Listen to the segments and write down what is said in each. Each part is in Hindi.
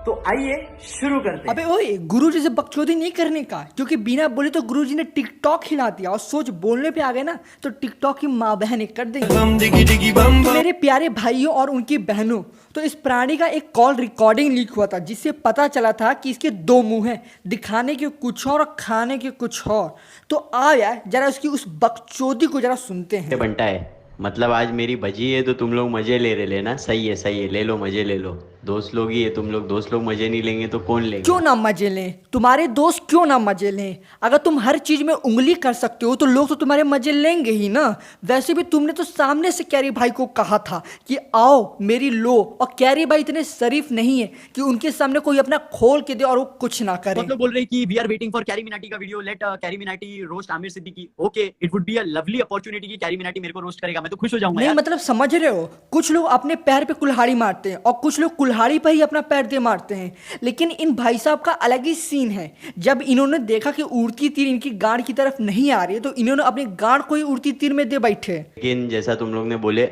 तो आइए शुरू करते हैं। अबे ओए, गुरुजी से बकचोदी नहीं करने का, क्योंकि बिना बोले तो गुरुजी ने टिकटॉक हिला दिया और सोच बोलने पे आ गए ना तो टिकटॉक की माँ बहन कर देंगे। तो मेरे प्यारे भाइयों और उनकी बहनों, तो इस प्राणी का एक कॉल रिकॉर्डिंग लीक हुआ था जिससे पता चला था कि इसके दो मुंह हैं, दिखाने के कुछ और खाने के कुछ और। तो आ यार जरा उसकी उस बकचोदी को जरा सुनते हैं। बनता है मतलब आज मेरी बजी है तो तुम लोग मजे ले रहे लेना। सही है ले लो मजे ले लो। दोस्त लोग ही है तुम लोग, दोस्त लोग मजे नहीं लेंगे तो कौन लेगा। क्यों ना मजे लें, तुम्हारे दोस्त क्यों ना मजे लें। अगर तुम हर चीज में उंगली कर सकते हो तो लोग तो तुम्हारे मजे लेंगे ही ना। वैसे भी तुमने तो सामने से कैरी भाई को कहा था कि आओ मेरी लो, और कैरी भाई इतने शरीफ नहीं है कि उनके सामने कोई अपना खोल के दे और वो कुछ ना करे। मतलब बोल रहे हैं कि we are waiting for Carry Minati का video, let Carry Minati roast Aamir Siddiqui. Okay, it would be a lovely opportunity कि कैरी मिनाटी मेरे को रोस्ट करेगा, मैं तो खुश हो जाऊंगा। नहीं मतलब समझ रहे हो, कुछ लोग अपने पैर पे कुल्हाड़ी मारते हैं और कुछ लोग कुल्हाड़ी पर ही अपना पैर दे मारते हैं। लेकिन इन भाई साहब का अलग ही सीन है। जब इन्होंने देखा कि उड़ती तीर इनकी गांड की तरफ नहीं आ रही है तो इन्होंने अपनी गांड को ही उड़ती तीर में दे बैठे। लेकिन जैसा तुम लोग ने बोले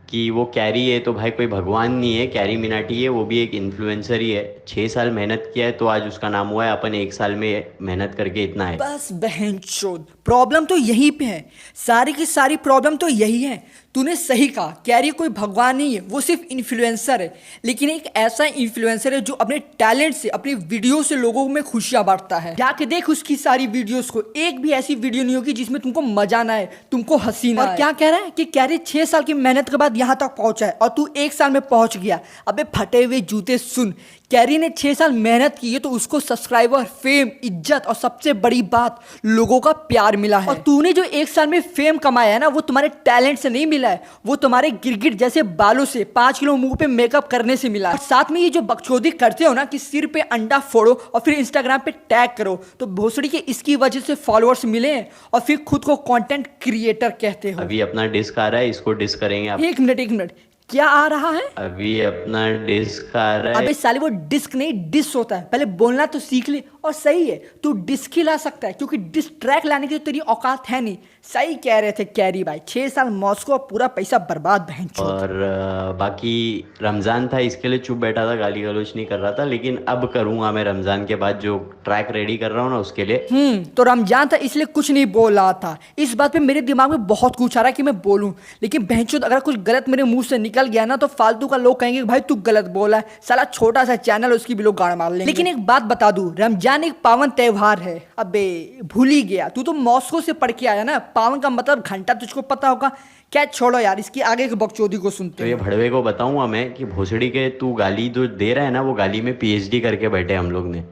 कि वो कैरी है तो भाई कोई भगवान नहीं है, कैरी मिनाटी है वो भी एक इन्फ्लुएंसर ही है। 6 साल मेहनत किया है तो आज उसका नाम हुआ है। अपन 1 साल में मेहनत करके इतना है। बस बहनचोद, प्रॉब्लम तो यहीं पे है, सारी की सारी प्रॉब्लम तो यही है। तूने सही कहा, कैरी कोई भगवान नहीं है, वो सिर्फ इन्फ्लुएंसर है। लेकिन एक ऐसा इन्फ्लुएंसर है जो अपने टैलेंट से, अपनी वीडियो से लोगों में खुशियां बांटता है। जाके देख उसकी सारी वीडियोस को, एक भी ऐसी वीडियो नहीं होगी जिसमें तुमको मजा ना आए, तुमको हंसी ना आए। और क्या कह रहा है कि कैरी 6 साल की मेहनत के बाद यहाँ तक पहुंचा है और तू 1 साल में पहुंच गया। अबे फटे हुए जूते सुन, कैरी ने 6 साल मेहनत की है तो उसको सब्सक्राइबर, फेम, इज्जत और सबसे बड़ी बात लोगों का प्यार मिला है। और तूने जो 1 साल में फेम कमाया है ना, वो तुम्हारे टैलेंट से नहीं मिला है, वो तुम्हारे गिरगिट जैसे बालों से, 5 किलो मुंह पे मेकअप करने से मिला। और साथ में ये जो बकचोदी करते हो ना कि सिर पे अंडा फोड़ो और फिर इंस्टाग्राम पे टैग करो, तो भोसड़ी के इसकी वजह से फॉलोअर्स मिले हैं और फिर खुद को कंटेंट क्रिएटर कहते हो। अभी अपना डिस्क आ रहा है, इसको डिस्क करेंगे आप। एक मिनट, क्या आ रहा है? अभी अपना डिस्क आ रहा है। अबे साले वो डिस्क नहीं डिस होता है, पहले बोलना तो सीख ले। और सही है, तू डिस्क ही ला सकता है क्योंकि डिस ट्रैक लाने की तो तेरी औकात है नहीं। सही कह रहे थे कैरी भाई, 6 साल मॉस्को और पूरा पैसा बर्बाद बहनचोद। और बाकी रमजान था इसके लिए चुप बैठा था, गाली गलौज नहीं कर रहा था। लेकिन अब करूंगा मैं रमजान के बाद जो ट्रैक रेडी कर रहा हूँ ना उसके लिए। तो रमजान था इसलिए कुछ नहीं बोल रहा था। इस बात पे मेरे दिमाग में बहुत कुछ आ रहा है कि मैं बोलूं, लेकिन बहनचोद अगर कुछ गलत मेरे मुंह से निकल गया ना तो फालतू का लोग कहेंगे भाई तू गलत बोला है, साला छोटा सा चैनल उसकी भी लोग गाड़ मार लेंगे। लेकिन एक बात बता दूं, रमजान एक पावन त्योहार है। अबे भूल ही गया, तू तो मॉस्को से पढ़ के आया ना, पावन का मतलब घंटा तुझको पता होगा क्या। छोड़ो यार, इसकी आगे की बकचोदी को सुनते तो ये भड़वे को बताऊंगा मैं कि भोसड़ी के तू गाली जो दे रहा है ना, वो गाली में पीएचडी करके बैठे हम लोग ने,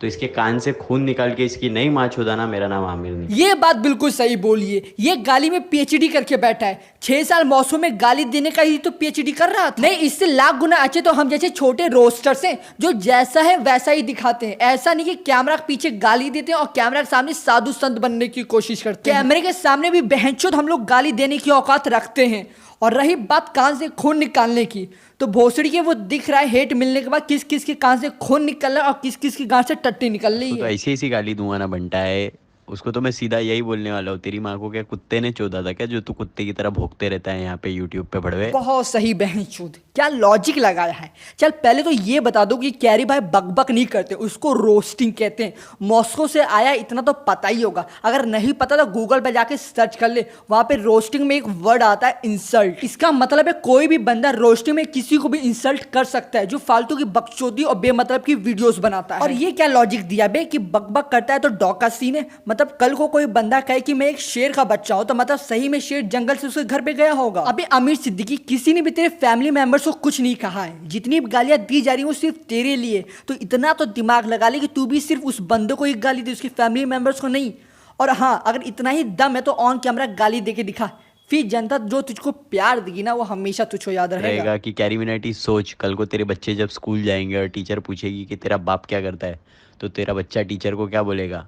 तो इसके कान से खून निकाल के इसकी नई माँ चोदा ना, मेरा नाम आमिर नहीं। ये बात बिल्कुल सही बोलिए, ये गाली में पीएचडी करके बैठा है। 6 साल मौसम में गाली देने का ही तो पीएचडी कर रहा था। नहीं, इससे लाख गुना अच्छे तो हम जैसे छोटे रोस्टर्स हैं जो जैसा है वैसा ही दिखाते हैं। ऐसा नहीं कि कैमरा के पीछे गाली देते हैं और कैमरा के सामने साधु संत बनने की कोशिश करते हैं। कैमरे के सामने भी बहनचोद हम लोग गाली देने की औकात रखते हैं। और रही बात कान से खून निकालने की, तो भोसड़ी के वो दिख रहा है हेट मिलने के बाद किस किस के कान से खून निकल रहा है और किस किस की गांड से टट्टी निकल रही है। तो ऐसी ऐसी गाली दूंगा ना बनता है उसको, तो मैं सीधा यही बोलने वाला हूँ, तेरी माँ को क्या कुत्ते ने चोदा था क्या, जो तू कुत्ते की तरह भोंकते रहता है यहाँ पे यूट्यूब पे भड़वे। बहुत सही बहनचोद, क्या लॉजिक लगाया है। चल पहले तो ये बता दो कि कैरी भाई बकबक नहीं करते, उसको रोस्टिंग कहते हैं। मॉस्को से आया इतना तो पता ही होगा, अगर नहीं पता तो गूगल पे जाके सर्च कर ले, वहां पे रोस्टिंग में एक वर्ड आता है इंसल्ट। इसका मतलब है कोई भी बंदा रोस्टिंग में किसी को भी इंसल्ट कर सकता है जो फालतू की बकचोदी और बेमतलब की वीडियोस बनाता है। और ये क्या लॉजिक दिया बे कि बकबक करता है तो डॉग का सीन है। मतलब कल को कोई बंदा कहे कि मैं एक शेर का बच्चा हूं तो मतलब सही में शेर जंगल से उसके घर पे गया होगा। अबे आमिर सिद्दीकी, किसी ने भी तेरे फैमिली मेंबर्स को कुछ नहीं कहा है, जितनी गालियां दी जा रही है वो सिर्फ तेरे लिए। तो इतना तो दिमाग लगा ले कि तू भी सिर्फ उस बंदे को ही गाली दे, उसकी फैमिली मेंबर्स को नहीं। और हाँ, अगर इतना ही दम है तो ऑन कैमरा गाली दे के दिखा, फिर जनता जो तुझको प्यार देगी ना वो हमेशा तुझको याद रहेगा। कि कैरी मिनाटी सोच, कल को तेरे बच्चे जब स्कूल जाएंगे और टीचर पूछेगी कि तेरा बाप क्या करता है, तो तेरा बच्चा टीचर को क्या बोलेगा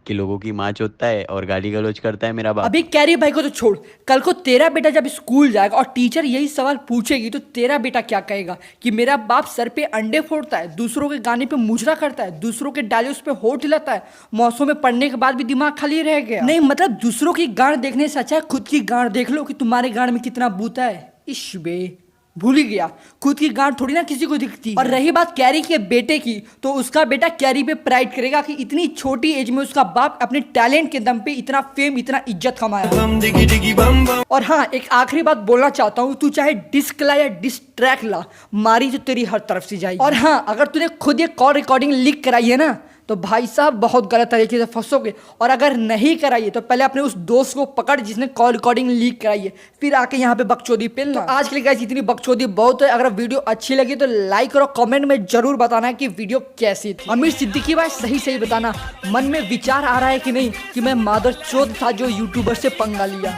कि लोगों की माँ चोदता है और गाली गलौज करता है मेरा बाप। अभी कैरी भाई को तो छोड़, कल को तेरा बेटा जब स्कूल जाएगा और टीचर यही सवाल पूछेगी तो तेरा बेटा क्या कहेगा कि मेरा बाप सर पे अंडे फोड़ता है, दूसरों के गाने पे मुजरा करता है, दूसरों के डायलॉग्स पे होठ हिलाता है, मौसम में पढ़ने के बाद भी दिमाग खाली रह गया। नहीं मतलब दूसरों की गांड देखने से अच्छा है खुद की गांड देख लो कि तुम्हारे गांड में कितना बूता है। इश्बे भूल ही गया, खुद की गांड थोड़ी ना किसी को दिखती। और रही बात कैरी के बेटे की, तो उसका बेटा कैरी पे प्राइड करेगा कि इतनी छोटी एज में उसका बाप अपने टैलेंट के दम पे इतना फेम, इतना इज्जत कमाया। और हाँ, एक आखिरी बात बोलना चाहता हूँ, तू चाहे डिस्क ला या डिस्ट्रैक्ट ला, मारी तो तेरी हर तरफ से जाएगी। और हाँ, अगर तूने खुद ये कॉल रिकॉर्डिंग लीक कराई है ना, तो भाई साहब बहुत गलत तरीके से फंसोगे। और अगर नहीं कराइए तो पहले अपने उस दोस्त को पकड़ जिसने कॉल रिकॉर्डिंग लीक कराई है, फिर आके यहाँ पे बकचोदी पेलना। तो आज के लिए गाइस इतनी बकचोदी बहुत है। अगर वीडियो अच्छी लगी तो लाइक और कमेंट में जरूर बताना कि वीडियो कैसी थी। आमिर सिद्दीकी भाई सही बताना, मन में विचार आ रहा है कि नहीं कि मैं मादर चोद था जो यूट्यूबर से पंगा लिया।